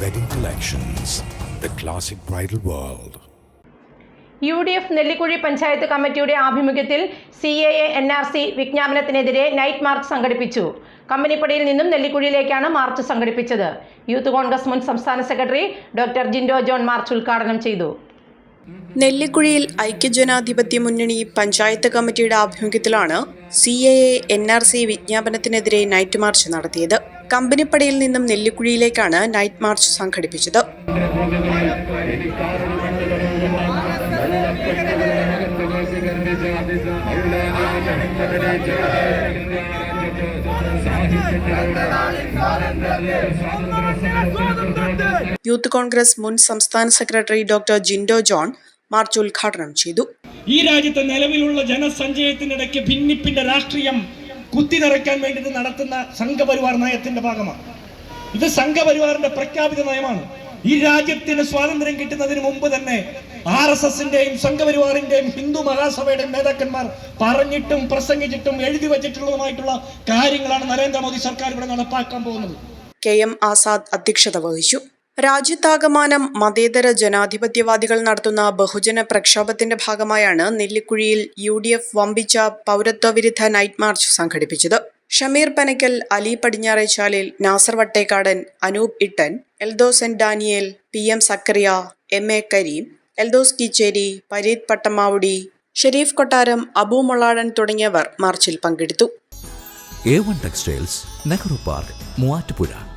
Wedding Collections, the classic bridal world. UDF Nellikuzhi panchayat കമ്മിറ്റിയുടെ ആഭിമുഖ്യത്തിൽ CAA NRC വിജ്ഞാപനത്തിനെതിരെ night March സംഘടിപ്പിച്ചു. കമ്പനിപ്പടിയിൽ നിന്നും നെല്ലിക്കുഴിയിലേക്കാണ് മാർച്ച് സംഘടിപ്പിച്ചത്. യൂത്ത് കോൺഗ്രസ് മുൻ സംസ്ഥാന secretary doctor Jinto John March ഉദ്ഘാടനം ചെയ്തു. നെല്ലിക്കുഴിയിൽ ഐക്യജനാധിപത്യ മുന്നണി പഞ്ചായത്ത് കമ്മിറ്റിയുടെ ആഭിമുഖ്യത്തിലാണ് CAA NRC വിജ്ഞാപനത്തിനെതിരെ നൈറ്റ് മാർച്ച് നടത്തിയത്. കമ്പനിപ്പടിയിൽ നിന്നും നെല്ലിക്കുഴിയിലേക്കാണ് നൈറ്റ് മാർച്ച് സംഘടിപ്പിച്ചത്. യൂത്ത് കോൺഗ്രസ് മുൻ സംസ്ഥാന secretary doctor Jinto John March ഉദ്ഘാടനം ചെയ്തു. ഈ രാജ്യത്തെ നിലവിലുള്ള ജനസഞ്ചയത്തിനിടയ്ക്ക് ഭിന്നിപ്പിന്റെ രാഷ്ട്രീയം കുത്തിനിറയ്ക്കാൻ വേണ്ടി നടത്തുന്ന സംഘപരിവാർ നയത്തിന്റെ ഭാഗമാണ്. ഇത് സംഘപരിവാറിന്റെ പ്രഖ്യാപിത നയമാണ്. ഈ രാജ്യത്തിന് സ്വാതന്ത്ര്യം കിട്ടുന്നതിന് മുമ്പ് തന്നെ RSSന്റെയും സംഘപരിവാറിന്റെയും ഹിന്ദു മഹാസഭയുടെയും നേതാക്കന്മാർ പറഞ്ഞിട്ടും പ്രസംഗിച്ചിട്ടും എഴുതി വച്ചിട്ടുള്ളതുമായിട്ടുള്ള കാര്യങ്ങളാണ് നരേന്ദ്രമോദി സർക്കാർ ഇവിടെ നടപ്പാക്കാൻ പോകുന്നത്. KM ആസാദ് അധ്യക്ഷത വഹിച്ചു. രാജ്യത്താകമാനം മതേതര ജനാധിപത്യവാദികൾ നടത്തുന്ന ബഹുജന പ്രക്ഷോഭത്തിന്റെ ഭാഗമായാണ് നെല്ലിക്കുഴിയിൽ UDF വമ്പിച്ച പൗരത്വ വിരുദ്ധ നൈറ്റ് മാർച്ച് സംഘടിപ്പിച്ചത്. Shameer Panakkal, Ali Padinjarechalil, Nasar Vattekkadan, Anoop Ittan, Eldhose N Daniel, PM Sakkariya, MA Kareem, Eldhose Keecheri, Pareeth Pattamavudi, Shereef Kottaram, Abu മൊളാടൻ തുടങ്ങിയവർ മാർച്ചിൽ പങ്കെടുത്തു. A1 Textiles, Nehru Park, Muvattupuzha.